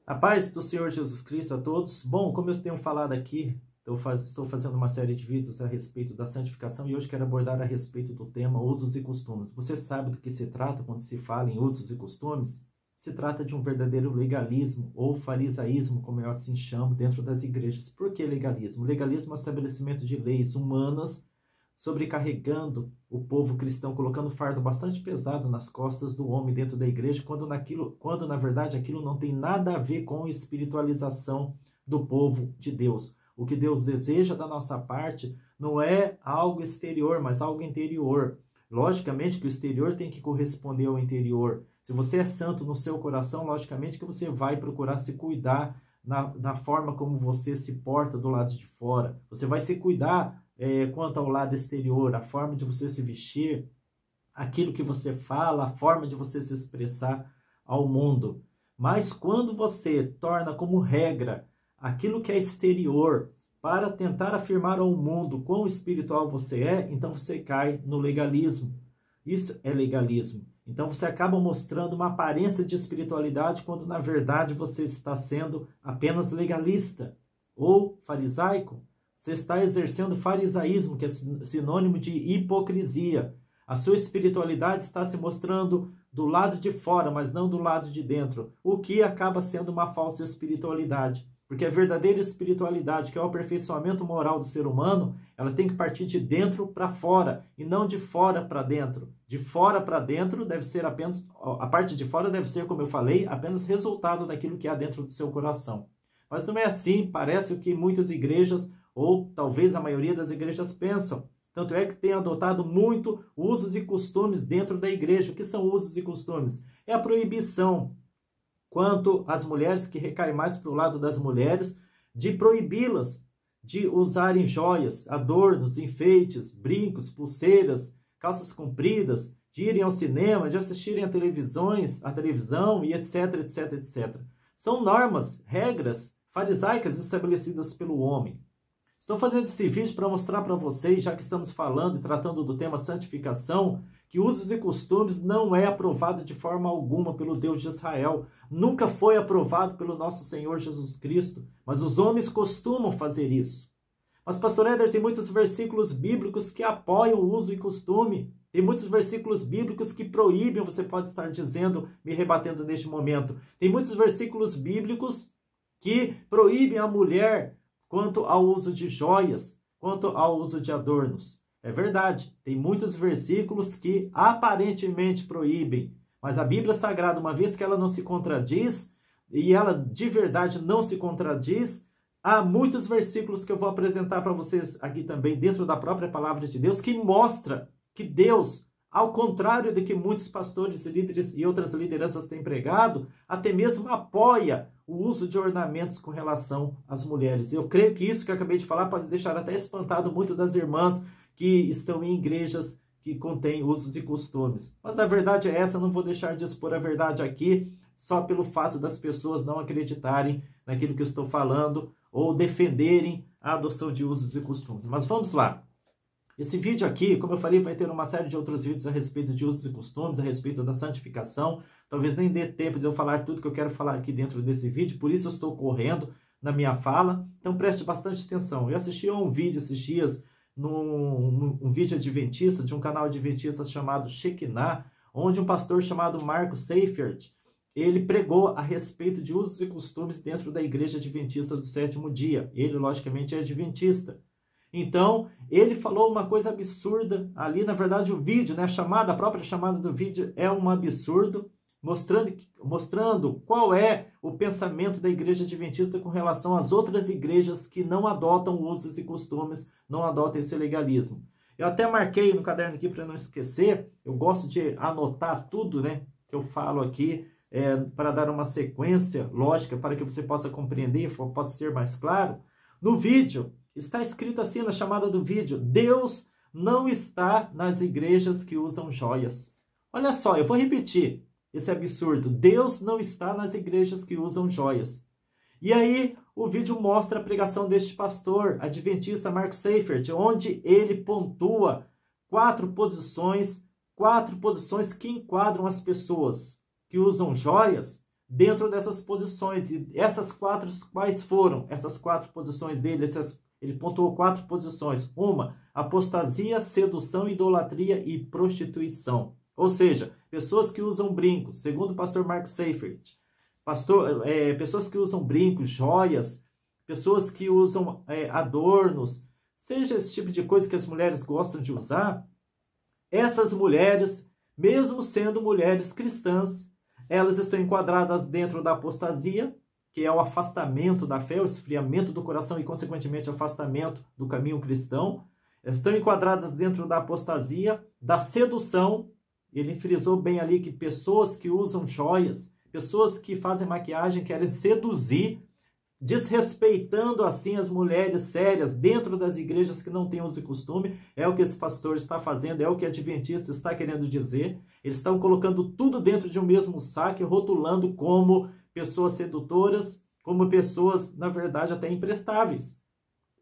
A paz do Senhor Jesus Cristo a todos. Bom, como eu tenho falado aqui, estou fazendo uma série de vídeos a respeito da santificação e hoje quero abordar a respeito do tema usos e costumes. Você sabe do que se trata quando se fala em usos e costumes? Se trata de um verdadeiro legalismo ou farisaísmo, como eu assim chamo, dentro das igrejas. Por que legalismo? Legalismo é o estabelecimento de leis humanas, sobrecarregando o povo cristão, colocando fardo bastante pesado nas costas do homem dentro da igreja, quando na verdade aquilo não tem nada a ver com espiritualização do povo de Deus. O que Deus deseja da nossa parte não é algo exterior, mas algo interior. Logicamente que o exterior tem que corresponder ao interior. Se você é santo no seu coração, logicamente que você vai procurar se cuidar na forma como você se porta do lado de fora. Você vai se cuidar quanto ao lado exterior, a forma de você se vestir, aquilo que você fala, a forma de você se expressar ao mundo. Mas quando você torna como regra aquilo que é exterior para tentar afirmar ao mundo quão espiritual você é, então você cai no legalismo. Isso é legalismo. Então você acaba mostrando uma aparência de espiritualidade quando na verdade você está sendo apenas legalista ou farisaico. Você está exercendo farisaísmo, que é sinônimo de hipocrisia. A sua espiritualidade está se mostrando do lado de fora, mas não do lado de dentro, o que acaba sendo uma falsa espiritualidade. Porque a verdadeira espiritualidade, que é o aperfeiçoamento moral do ser humano, ela tem que partir de dentro para fora e não de fora para dentro. De fora para dentro deve ser apenas, a parte de fora deve ser, como eu falei, apenas resultado daquilo que há dentro do seu coração. Mas não é assim, parece o que muitas igrejas, ou talvez a maioria das igrejas pensam. Tanto é que tem adotado muito usos e costumes dentro da igreja. O que são usos e costumes? É a proibição. Quanto às mulheres, que recai mais para o lado das mulheres, de proibi-las de usarem joias, adornos, enfeites, brincos, pulseiras, calças compridas, de irem ao cinema, de assistirem a televisão e etc, etc, etc. São normas, regras farisaicas estabelecidas pelo homem. Estou fazendo esse vídeo para mostrar para vocês, já que estamos falando e tratando do tema santificação, que usos e costumes não é aprovado de forma alguma pelo Deus de Israel. Nunca foi aprovado pelo nosso Senhor Jesus Cristo, mas os homens costumam fazer isso. Mas, pastor Éder, tem muitos versículos bíblicos que apoiam o uso e costume. Tem muitos versículos bíblicos que proíbem, você pode estar dizendo, me rebatendo neste momento. Tem muitos versículos bíblicos que proíbem a mulher quanto ao uso de joias, quanto ao uso de adornos. É verdade, tem muitos versículos que aparentemente proíbem, mas a Bíblia Sagrada, uma vez que ela não se contradiz, e ela de verdade não se contradiz, há muitos versículos que eu vou apresentar para vocês aqui também, dentro da própria palavra de Deus, que mostra que Deus, ao contrário do que muitos pastores e líderes e outras lideranças têm pregado, até mesmo apoia o uso de ornamentos com relação às mulheres. Eu creio que isso que eu acabei de falar pode deixar até espantado muito das irmãs que estão em igrejas que contêm usos e costumes. Mas a verdade é essa, eu não vou deixar de expor a verdade aqui só pelo fato das pessoas não acreditarem naquilo que eu estou falando ou defenderem a adoção de usos e costumes. Mas vamos lá. Esse vídeo aqui, como eu falei, vai ter uma série de outros vídeos a respeito de usos e costumes, a respeito da santificação. Talvez nem dê tempo de eu falar tudo que eu quero falar aqui dentro desse vídeo, por isso eu estou correndo na minha fala. Então preste bastante atenção. Eu assisti a um vídeo esses dias, um vídeo adventista, de um canal adventista chamado Shekinah, onde um pastor chamado Marco Seifert, ele pregou a respeito de usos e costumes dentro da igreja adventista do sétimo dia. Ele, logicamente, é adventista. Então, ele falou uma coisa absurda ali, na verdade o vídeo, né, a própria chamada do vídeo é um absurdo, mostrando qual é o pensamento da igreja adventista com relação às outras igrejas que não adotam usos e costumes, não adotam esse legalismo. Eu até marquei no caderno aqui para não esquecer, eu gosto de anotar tudo, né, que eu falo aqui, para dar uma sequência lógica, para que você possa compreender, possa ser mais claro. No vídeo, está escrito assim na chamada do vídeo: Deus não está nas igrejas que usam joias. Olha só, eu vou repetir esse absurdo. Deus não está nas igrejas que usam joias. E aí o vídeo mostra a pregação deste pastor adventista Marco Seifert, onde ele pontua quatro posições que enquadram as pessoas que usam joias dentro dessas posições. E essas quatro, quais foram essas quatro posições dele? Ele pontuou 4 posições. Uma, apostasia, sedução, idolatria e prostituição. Ou seja, pessoas que usam brincos, segundo o pastor Mark Seifert. Pessoas que usam brincos, joias, pessoas que usam adornos, seja esse tipo de coisa que as mulheres gostam de usar. Essas mulheres, mesmo sendo mulheres cristãs, elas estão enquadradas dentro da apostasia, que é o afastamento da fé, o esfriamento do coração e, consequentemente, o afastamento do caminho cristão. Estão enquadradas dentro da apostasia, da sedução. Ele frisou bem ali que pessoas que usam joias, pessoas que fazem maquiagem, querem seduzir, desrespeitando assim as mulheres sérias dentro das igrejas que não têm uso e costume. É o que esse pastor está fazendo, é o que a Adventista está querendo dizer. Eles estão colocando tudo dentro de um mesmo saco, rotulando como pessoas sedutoras, como pessoas, na verdade, até imprestáveis.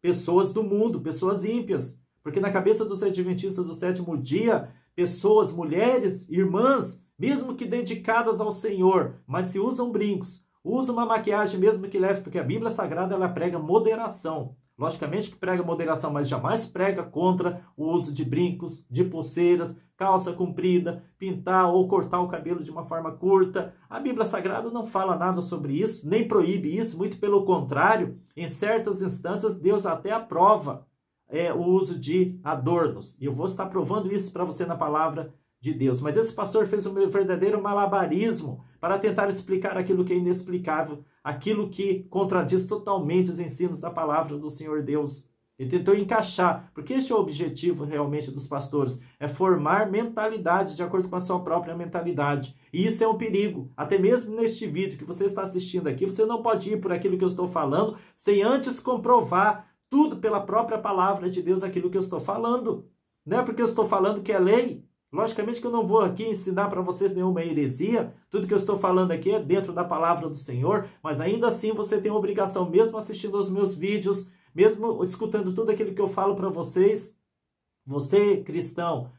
Pessoas do mundo, pessoas ímpias. Porque na cabeça dos Adventistas do sétimo dia, pessoas, mulheres, irmãs, mesmo que dedicadas ao Senhor, mas se usam brincos, usam uma maquiagem mesmo que leve, porque a Bíblia Sagrada ela prega moderação. Logicamente que prega moderação, mas jamais prega contra o uso de brincos, de pulseiras, calça comprida, pintar ou cortar o cabelo de uma forma curta. A Bíblia Sagrada não fala nada sobre isso, nem proíbe isso, muito pelo contrário. Em certas instâncias, Deus até aprova o uso de adornos. E eu vou estar provando isso para você na palavra de Deus. Mas esse pastor fez um verdadeiro malabarismo para tentar explicar aquilo que é inexplicável, aquilo que contradiz totalmente os ensinos da palavra do Senhor Deus. Ele tentou encaixar, porque este é o objetivo realmente dos pastores, é formar mentalidade de acordo com a sua própria mentalidade. E isso é um perigo. Até mesmo neste vídeo que você está assistindo aqui, você não pode ir por aquilo que eu estou falando sem antes comprovar tudo pela própria palavra de Deus aquilo que eu estou falando. Não é porque eu estou falando que é lei. Logicamente que eu não vou aqui ensinar para vocês nenhuma heresia, tudo que eu estou falando aqui é dentro da palavra do Senhor, mas ainda assim você tem a obrigação, mesmo assistindo aos meus vídeos, mesmo escutando tudo aquilo que eu falo para vocês, você cristã,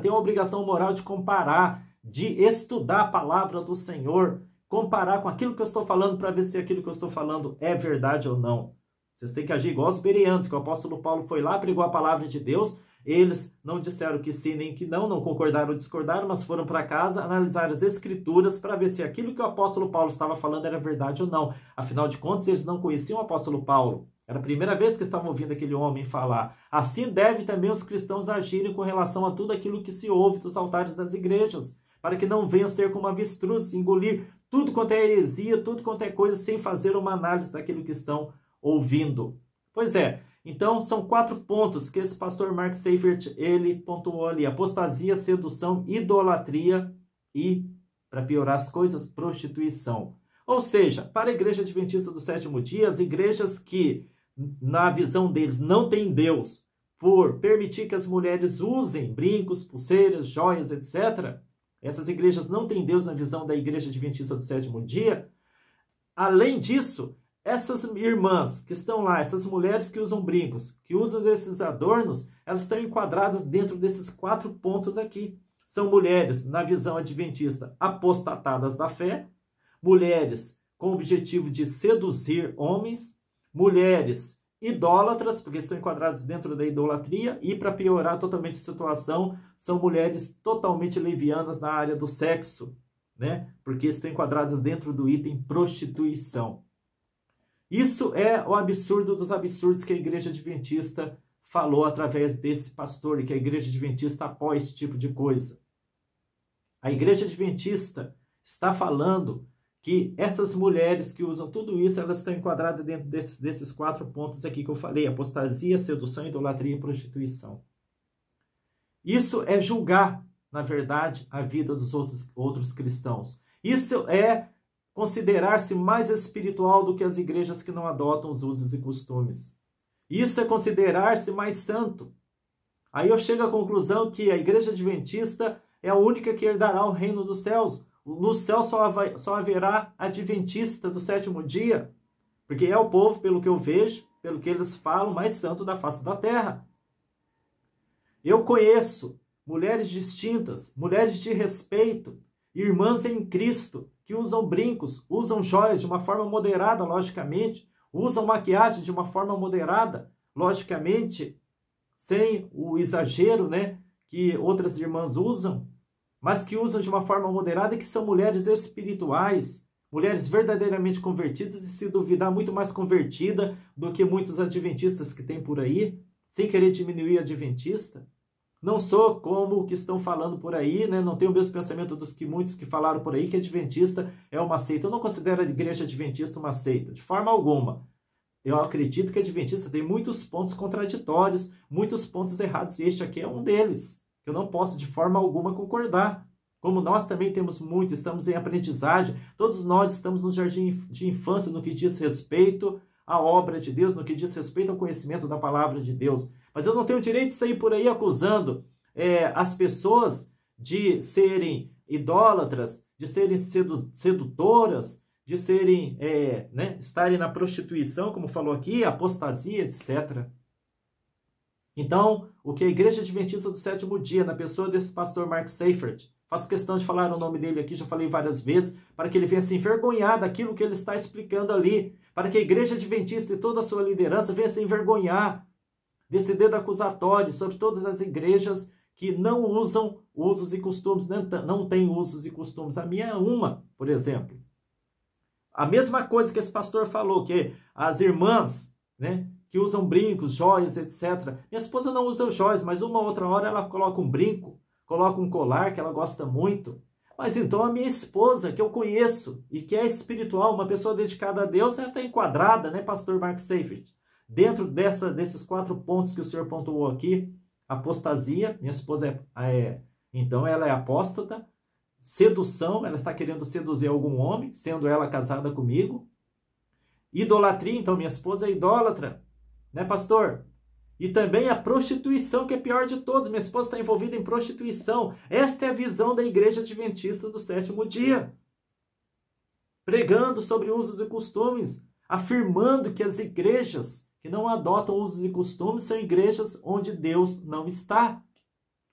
tem a obrigação moral de comparar, de estudar a palavra do Senhor, comparar com aquilo que eu estou falando para ver se aquilo que eu estou falando é verdade ou não. Vocês têm que agir igual os bereanos, que o apóstolo Paulo foi lá, pregou a palavra de Deus. Eles não disseram que sim nem que não concordaram ou discordaram, mas foram para casa analisar as escrituras para ver se aquilo que o apóstolo Paulo estava falando era verdade ou não. Afinal de contas, eles não conheciam o apóstolo Paulo. Era a primeira vez que estavam ouvindo aquele homem falar. Assim devem também os cristãos agirem com relação a tudo aquilo que se ouve dos altares das igrejas, para que não venham ser como avestruz, engolir tudo quanto é heresia, tudo quanto é coisa, sem fazer uma análise daquilo que estão ouvindo. Pois é, então são 4 pontos que esse pastor Mark Seifert, ele pontuou ali: apostasia, sedução, idolatria e, para piorar as coisas, prostituição. Ou seja, para a igreja adventista do sétimo dia, as igrejas que, na visão deles, não têm Deus, por permitir que as mulheres usem brincos, pulseiras, joias, etc., essas igrejas não têm Deus na visão da igreja adventista do sétimo dia. Além disso, essas irmãs que estão lá, essas mulheres que usam brincos, que usam esses adornos, elas estão enquadradas dentro desses 4 pontos aqui. São mulheres, na visão adventista, apostatadas da fé, mulheres com o objetivo de seduzir homens, mulheres idólatras, porque estão enquadradas dentro da idolatria, e para piorar totalmente a situação, são mulheres totalmente levianas na área do sexo, né? Porque estão enquadradas dentro do item prostituição. Isso é o absurdo dos absurdos que a igreja adventista falou através desse pastor, e que a igreja adventista apoia esse tipo de coisa. A igreja adventista está falando que essas mulheres que usam tudo isso, elas estão enquadradas dentro desses 4 pontos aqui que eu falei: apostasia, sedução, idolatria e prostituição. Isso é julgar, na verdade, a vida dos outros cristãos. Isso é considerar-se mais espiritual do que as igrejas que não adotam os usos e costumes. Isso é considerar-se mais santo. Aí eu chego à conclusão que a igreja adventista é a única que herdará o reino dos céus. No céu só haverá adventista do sétimo dia, porque é o povo, pelo que eu vejo, pelo que eles falam, mais santo da face da terra. Eu conheço mulheres distintas, mulheres de respeito, irmãs em Cristo, que usam brincos, usam joias de uma forma moderada, logicamente, usam maquiagem de uma forma moderada, logicamente, sem o exagero, né, que outras irmãs usam, mas que usam de uma forma moderada e que são mulheres espirituais, mulheres verdadeiramente convertidas e, se duvidar, muito mais convertida do que muitos adventistas que tem por aí, sem querer diminuir a adventista. Não sou como o que estão falando por aí, né? Não tenho o mesmo pensamento dos que muitos que falaram por aí que adventista é uma seita. Eu não considero a igreja adventista uma seita, de forma alguma. Eu acredito que a adventista tem muitos pontos contraditórios, muitos pontos errados, e este aqui é um deles. Eu não posso de forma alguma concordar. Como nós também temos muito, estamos em aprendizagem, todos nós estamos no jardim de infância no que diz respeito à obra de Deus, no que diz respeito ao conhecimento da palavra de Deus. Mas eu não tenho direito de sair por aí acusando as pessoas de serem idólatras, de serem sedutoras, de serem, estarem na prostituição, como falou aqui, apostasia, etc. Então, o que a Igreja Adventista do Sétimo Dia, na pessoa desse pastor Mark Seifert, faço questão de falar o nome dele aqui, já falei várias vezes, para que ele venha se envergonhar daquilo que ele está explicando ali, para que a Igreja Adventista e toda a sua liderança venha se envergonhar desse dedo acusatório sobre todas as igrejas que não usam usos e costumes, não têm usos e costumes. A minha é uma, por exemplo. A mesma coisa que esse pastor falou, que as irmãs, né, que usam brincos, joias, etc. Minha esposa não usa joias, mas uma outra hora ela coloca um brinco, coloca um colar que ela gosta muito. Mas então a minha esposa, que eu conheço e que é espiritual, uma pessoa dedicada a Deus, ela está enquadrada, né, pastor Mark Seifert? Dentro desses 4 pontos que o senhor pontuou aqui: apostasia, minha esposa então ela é apóstata; sedução, ela está querendo seduzir algum homem, sendo ela casada comigo; idolatria, então minha esposa é idólatra, né, pastor? E também a prostituição, que é pior de todos. Minha esposa está envolvida em prostituição. Esta é a visão da Igreja Adventista do Sétimo Dia, pregando sobre usos e costumes, afirmando que as igrejas que não adotam usos e costumes são igrejas onde Deus não está.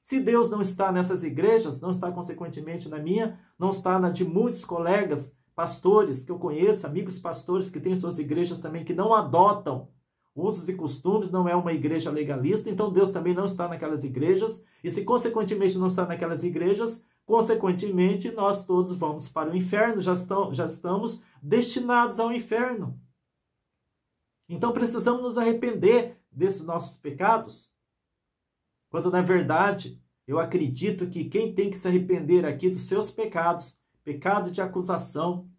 Se Deus não está nessas igrejas, não está consequentemente na minha, não está na de muitos colegas pastores que eu conheço, amigos pastores que têm suas igrejas também, que não adotam usos e costumes, não é uma igreja legalista, então Deus também não está naquelas igrejas, e se consequentemente não está naquelas igrejas, consequentemente nós todos vamos para o inferno, já estamos destinados ao inferno. Então precisamos nos arrepender desses nossos pecados, quando na verdade eu acredito que quem tem que se arrepender aqui dos seus pecados, pecado de acusação,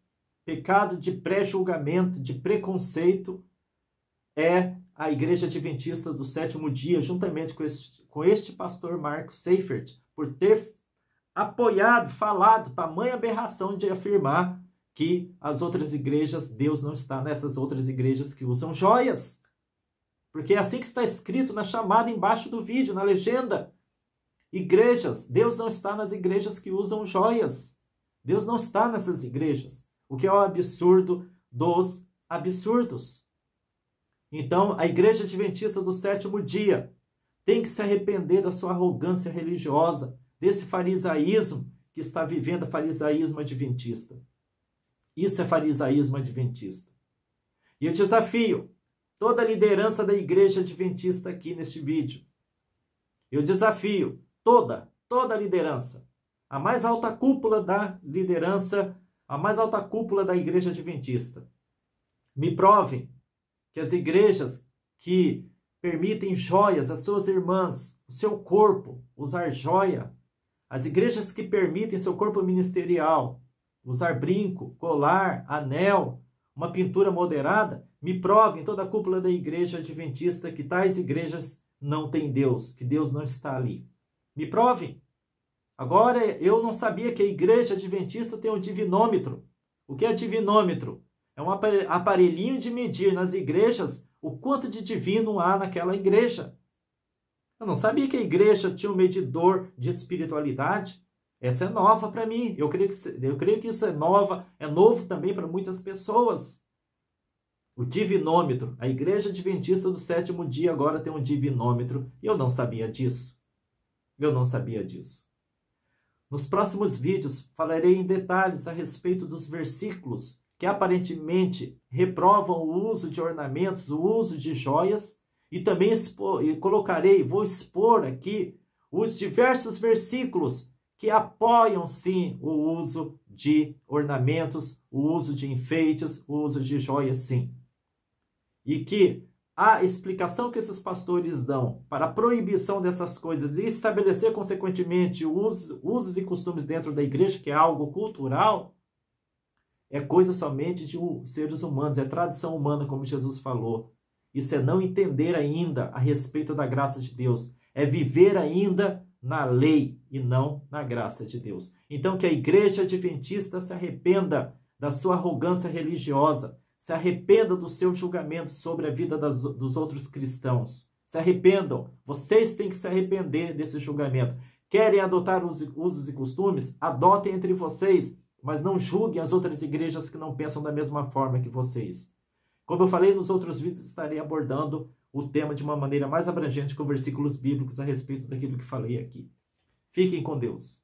pecado de pré-julgamento, de preconceito, é a Igreja Adventista do Sétimo Dia, juntamente com este pastor Mark Seifert, por ter apoiado, falado, tamanha aberração de afirmar que as outras igrejas, Deus não está nessas outras igrejas que usam joias. Porque é assim que está escrito na chamada embaixo do vídeo, na legenda. Igrejas, Deus não está nas igrejas que usam joias. Deus não está nessas igrejas. O que é o absurdo dos absurdos. Então, a Igreja Adventista do Sétimo Dia tem que se arrepender da sua arrogância religiosa, desse farisaísmo que está vivendo, farisaísmo adventista. Isso é farisaísmo adventista. E eu desafio toda a liderança da Igreja Adventista aqui neste vídeo. Eu desafio toda a liderança, a mais alta cúpula da liderança, a mais alta cúpula da Igreja Adventista. Me provem que as igrejas que permitem joias às suas irmãs, o seu corpo, usar joia, as igrejas que permitem seu corpo ministerial, usar brinco, colar, anel, uma pintura moderada, me provem toda a cúpula da Igreja Adventista que tais igrejas não têm Deus, que Deus não está ali. Me provem. Agora, eu não sabia que a Igreja Adventista tem um divinômetro. O que é divinômetro? É um aparelhinho de medir nas igrejas o quanto de divino há naquela igreja. Eu não sabia que a igreja tinha um medidor de espiritualidade. Essa é nova para mim. Eu creio que isso é novo também para muitas pessoas. O divinômetro. A Igreja Adventista do Sétimo Dia agora tem um divinômetro. E eu não sabia disso. Eu não sabia disso. Nos próximos vídeos falarei em detalhes a respeito dos versículos que aparentemente reprovam o uso de ornamentos, o uso de joias, e também vou expor aqui os diversos versículos que apoiam sim o uso de ornamentos, o uso de enfeites, o uso de joias sim. E que a explicação que esses pastores dão para a proibição dessas coisas e estabelecer, consequentemente, usos e costumes dentro da igreja, que é algo cultural, é coisa somente de seres humanos, é tradição humana, como Jesus falou. Isso é não entender ainda a respeito da graça de Deus, é viver ainda na lei e não na graça de Deus. Então, que a igreja adventista se arrependa da sua arrogância religiosa, se arrependa do seu julgamento sobre a vida dos outros cristãos. Se arrependam. Vocês têm que se arrepender desse julgamento. Querem adotar os usos e costumes? Adotem entre vocês, mas não julguem as outras igrejas que não pensam da mesma forma que vocês. Como eu falei nos outros vídeos, estarei abordando o tema de uma maneira mais abrangente com versículos bíblicos a respeito daquilo que falei aqui. Fiquem com Deus.